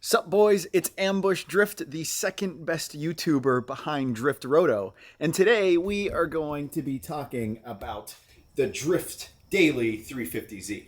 Sup boys, it's Ambush Drift, the second best YouTuber behind Drift Roto. And today we are going to be talking about the Drift Daily 350Z.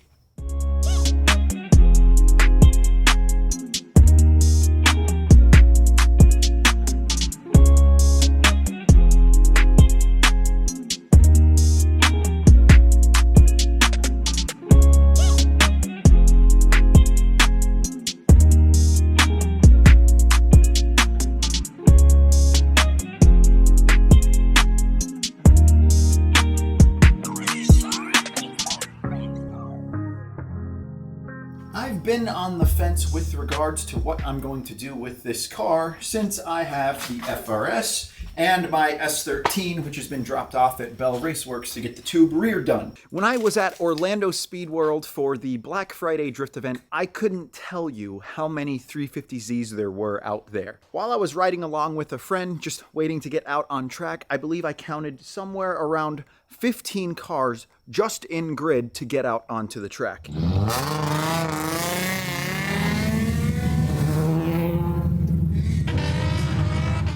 I've been on the fence with regards to what I'm going to do with this car since I have the FRS and my S13, which has been dropped off at Bell Raceworks to get the tube rear done. When I was at Orlando Speed World for the Black Friday Drift event, I couldn't tell you how many 350z's there were out there. While I was riding along with a friend, just waiting to get out on track, I believe I counted somewhere around 15 cars just in grid to get out onto the track.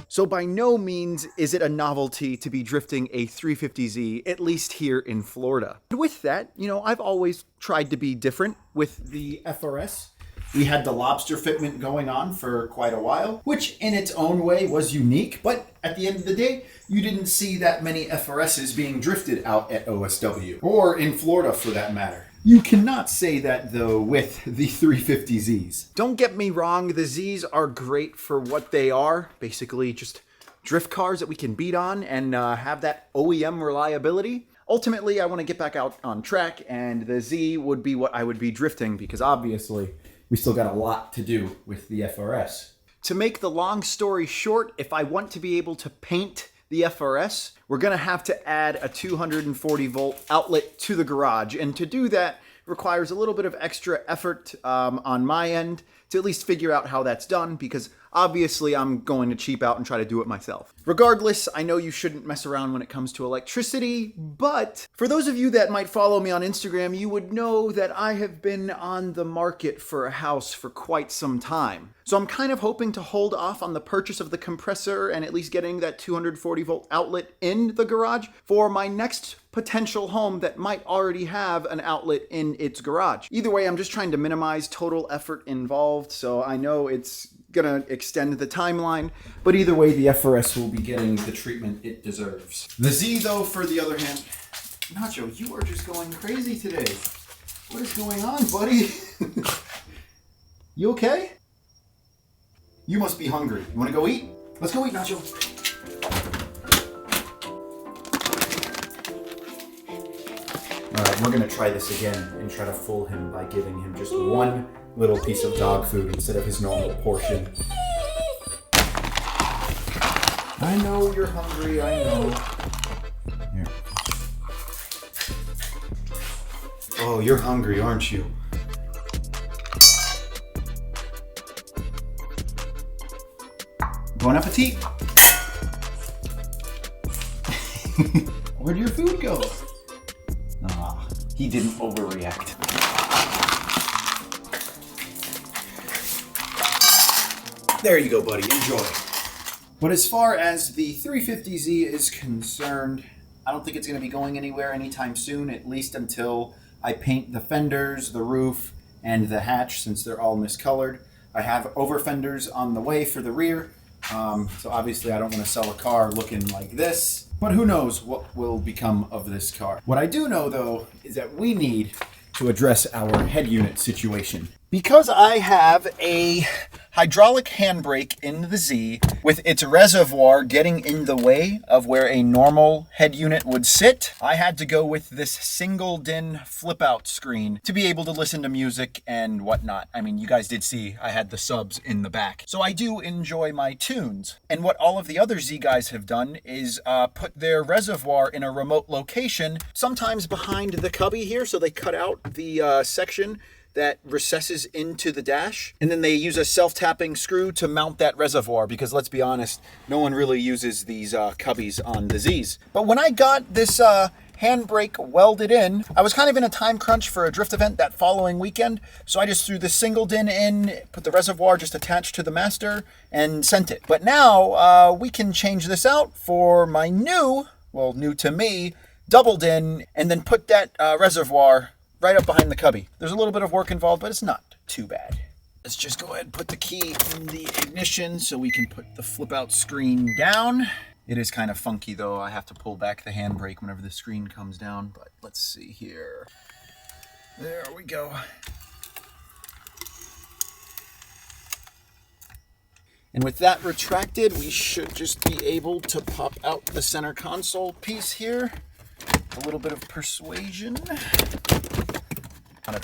So by no means is it a novelty to be drifting a 350Z, at least here in Florida. But with that, I've always tried to be different with the FRS. We had the lobster fitment going on for quite a while, which in its own way was unique, but at the end of the day, you didn't see that many FRSs being drifted out at OSW, or in Florida for that matter. You cannot say that, though, with the 350Zs. Don't get me wrong, the Zs are great for what they are. Basically, just drift cars that we can beat on and have that OEM reliability. Ultimately, I want to get back out on track, and the Z would be what I would be drifting, because obviously, we still got a lot to do with the FRS. To make the long story short, if I want to be able to paint the FRS, we're going to have to add a 240 volt outlet to the garage. And to do that requires a little bit of extra effort on my end to at least figure out how that's done, because obviously I'm going to cheap out and try to do it myself. Regardless, I know you shouldn't mess around when it comes to electricity, but for those of you that might follow me on Instagram, you would know that I have been on the market for a house for quite some time. So I'm kind of hoping to hold off on the purchase of the compressor and at least getting that 240 volt outlet in the garage for my next potential home that might already have an outlet in its garage. Either way, I'm just trying to minimize total effort involved, so I know it's gonna extend the timeline, but either way, the FRS will be getting the treatment it deserves. The Z, though, for the other hand, Nacho, you are just going crazy today. What is going on, buddy? You okay? You must be hungry. You wanna go eat? Let's go eat, Nacho. Alright, we're gonna try this again and try to fool him by giving him just one little piece of dog food instead of his normal portion. I know you're hungry, I know. Here. Oh, you're hungry, aren't you? Bon appetit! Where'd your food go? Ah, he didn't overreact. There you go, buddy. Enjoy. But as far as the 350Z is concerned, I don't think it's going to be going anywhere anytime soon, at least until I paint the fenders, the roof, and the hatch, since they're all miscolored. I have over fenders on the way for the rear, so obviously I don't want to sell a car looking like this, but who knows what will become of this car. What I do know, though, is that we need to address our head unit situation. Because I have a hydraulic handbrake in the Z with its reservoir getting in the way of where a normal head unit would sit, I had to go with this single DIN flip out screen to be able to listen to music and whatnot. I mean, you guys did see I had the subs in the back. So I do enjoy my tunes. And what all of the other Z guys have done is put their reservoir in a remote location, sometimes behind the cubby here, so they cut out the section that recesses into the dash, and then they use a self-tapping screw to mount that reservoir, because let's be honest, no one really uses these cubbies on the Z's. But when I got this handbrake welded in. I was kind of in a time crunch for a drift event that following weekend, so I just threw the single din in, put the reservoir just attached to the master, and sent it. But now we can change this out for my new to me, double din, and then put that reservoir right up behind the cubby. There's a little bit of work involved, but it's not too bad. Let's just go ahead and put the key in the ignition so we can put the flip out screen down. It is kind of funky though. I have to pull back the handbrake whenever the screen comes down, but let's see here. There we go. And with that retracted, we should just be able to pop out the center console piece here. A little bit of persuasion.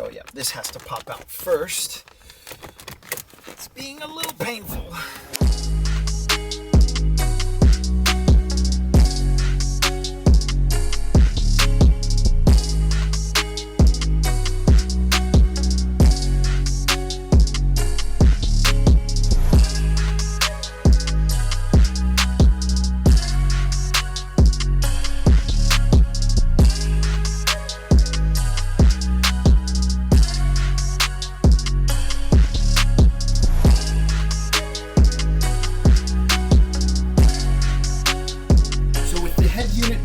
Oh yeah, this has to pop out first. It's being a little painful.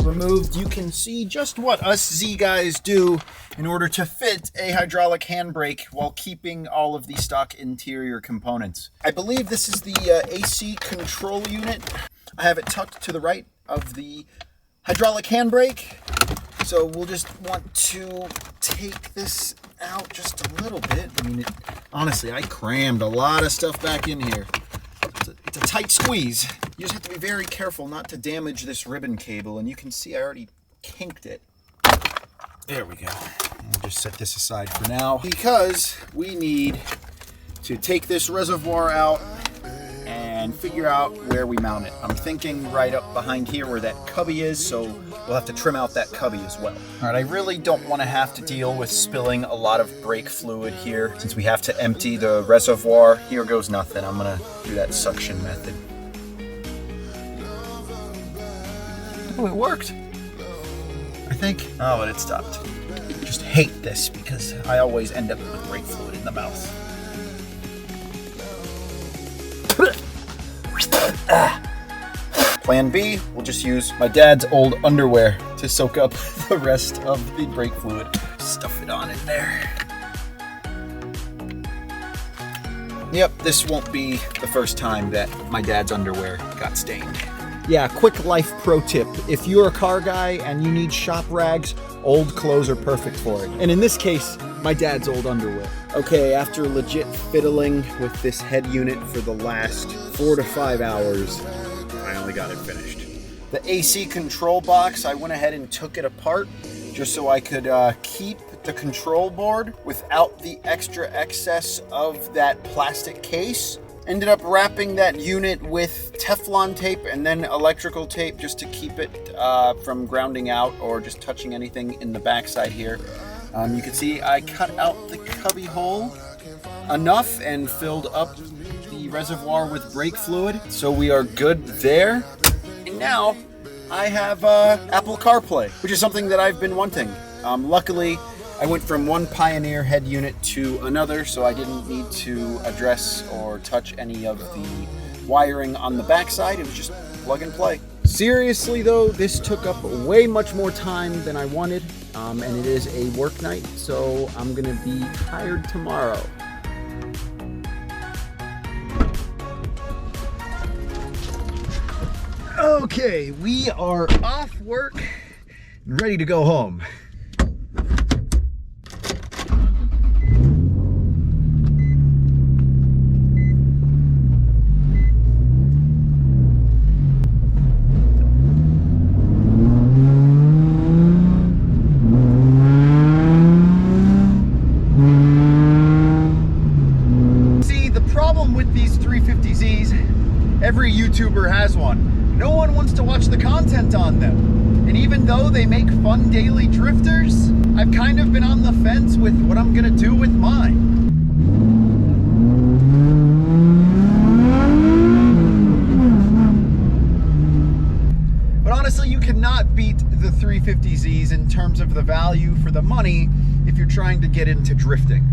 Removed, you can see just what us Z guys do in order to fit a hydraulic handbrake while keeping all of the stock interior components. I believe this is the AC control unit. I have it tucked to the right of the hydraulic handbrake. So we'll just want to take this out just a little bit. I mean, honestly, I crammed a lot of stuff back in here. It's a tight squeeze. You just have to be very careful not to damage this ribbon cable, and you can see I already kinked it. There we go. We'll just set this aside for now because we need to take this reservoir out and figure out where we mount it. I'm thinking right up behind here where that cubby is, so we'll have to trim out that cubby as well. All right, I really don't want to have to deal with spilling a lot of brake fluid here since we have to empty the reservoir. Here goes nothing. I'm gonna do that suction method. Oh, it worked. I think. Oh, but it stopped. I just hate this because I always end up with brake fluid in the mouth. Plan B, we'll just use my dad's old underwear to soak up the rest of the brake fluid. Stuff it on in there. Yep, this won't be the first time that my dad's underwear got stained. Yeah, quick life pro tip. If you're a car guy and you need shop rags, old clothes are perfect for it. And in this case, my dad's old underwear. Okay, after legit fiddling with this head unit for the last 4 to 5 hours, I only got it finished. The AC control box, I went ahead and took it apart just so I could keep the control board without the extra excess of that plastic case. Ended up wrapping that unit with Teflon tape and then electrical tape just to keep it from grounding out or just touching anything in the backside here. You can see I cut out the cubby hole enough and filled up the reservoir with brake fluid, so we are good there. And now I have Apple CarPlay, which is something that I've been wanting. Luckily, I went from one Pioneer head unit to another, so I didn't need to address or touch any of the wiring on the backside. It was just plug and play. Seriously though, this took up way much more time than I wanted, and it is a work night, so I'm gonna be tired tomorrow. Okay, we are off work and ready to go home. See, the problem with these 350z's, every YouTuber has one. No one wants to watch the content on them. And even though they make fun daily drifters, I've kind of been on the fence with what I'm gonna do with mine. But honestly, you cannot beat the 350 350z's in terms of the value for the money if you're trying to get into drifting.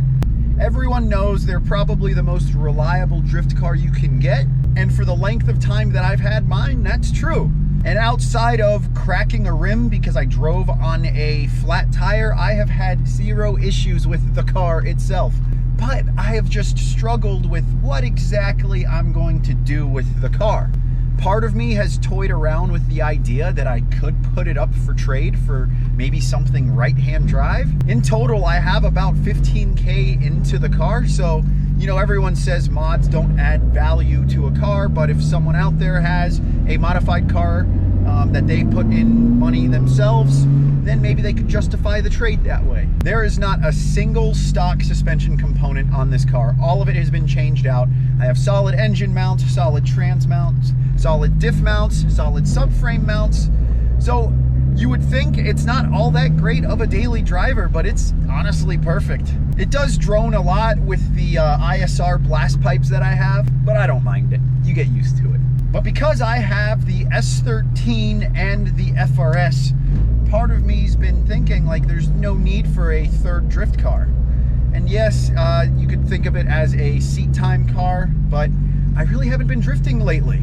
Everyone knows they're probably the most reliable drift car you can get, and for the length of time that I've had mine, that's true. And outside of cracking a rim because I drove on a flat tire, I have had zero issues with the car itself. But I have just struggled with what exactly I'm going to do with the car. Part of me has toyed around with the idea that I could put it up for trade for maybe something right-hand drive. In total, I have about 15K into the car, so you know, everyone says mods don't add value to a car, but if someone out there has a modified car that they put in money themselves, then maybe they could justify the trade that way. There is not a single stock suspension component on this car. All of it has been changed out. I have solid engine mounts, solid trans mounts, solid diff mounts, solid subframe mounts. So you would think it's not all that great of a daily driver, but it's honestly perfect. It does drone a lot with the ISR blast pipes that I have, but I don't mind it. You get used to it. But because I have the S13 and the FRS, part of me's been thinking like there's no need for a third drift car. And yes, you could think of it as a seat time car, but I really haven't been drifting lately.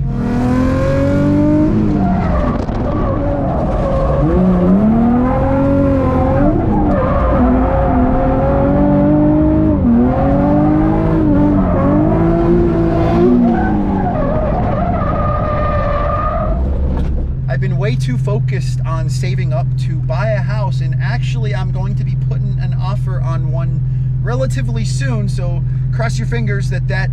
I've been way too focused on saving up to buy a house, and actually I'm going to be putting an offer on one relatively soon, so cross your fingers that that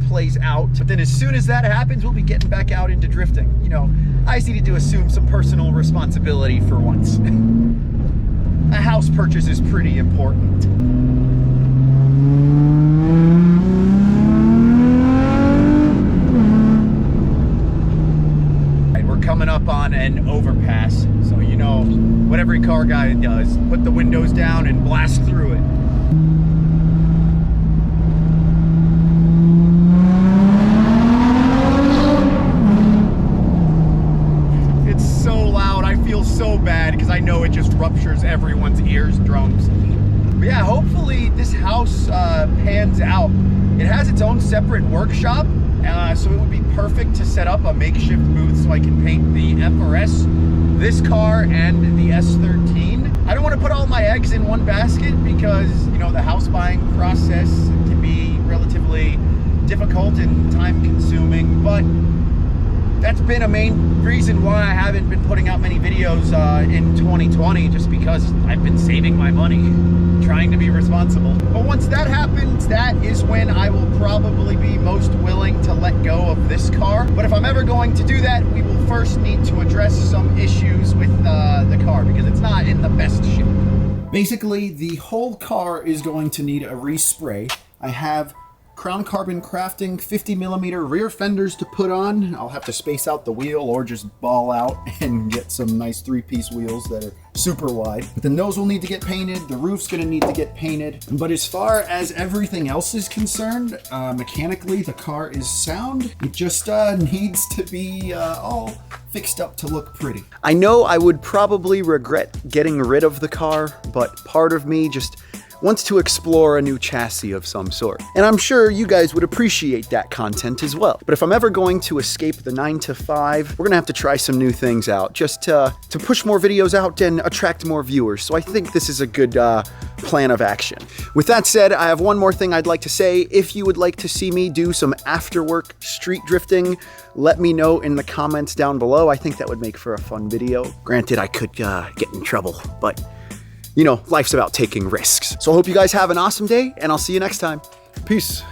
plays out. But then as soon as that happens, we'll be getting back out into drifting. You know, I just needed to assume some personal responsibility for once. A house purchase is pretty important. Coming up on an overpass, so you know what every car guy does, put the windows down and blast through it. It's so loud, I feel so bad because I know it just ruptures everyone's eardrums. But yeah, hopefully this house pans out. It has its own separate workshop, so it would be perfect to set up a makeshift booth so I can paint the FRS, this car, and the S13. I don't want to put all my eggs in one basket because, you know, the house buying process can be relatively difficult and time consuming, but that's been a main reason why I haven't been putting out many videos in 2020, just because I've been saving my money, trying to be responsible. But once that happens, that is when I will probably be most willing to let go of this car. But if I'm ever going to do that, we will first need to address some issues with the car because it's not in the best shape. Basically, the whole car is going to need a respray. I have Crown Carbon Crafting 50mm rear fenders to put on. I'll have to space out the wheel or just ball out and get some nice 3-piece wheels that are super wide. But then those will need to get painted. The roof's gonna need to get painted. But as far as everything else is concerned, mechanically the car is sound. It just needs to be all fixed up to look pretty. I know I would probably regret getting rid of the car, but part of me just wants to explore a new chassis of some sort. And I'm sure you guys would appreciate that content as well. But if I'm ever going to escape the 9 to 5, we're gonna have to try some new things out just to push more videos out and attract more viewers. So I think this is a good plan of action. With that said, I have one more thing I'd like to say. If you would like to see me do some after-work street drifting, let me know in the comments down below. I think that would make for a fun video. Granted, I could get in trouble, but you know, life's about taking risks. So I hope you guys have an awesome day, and I'll see you next time. Peace.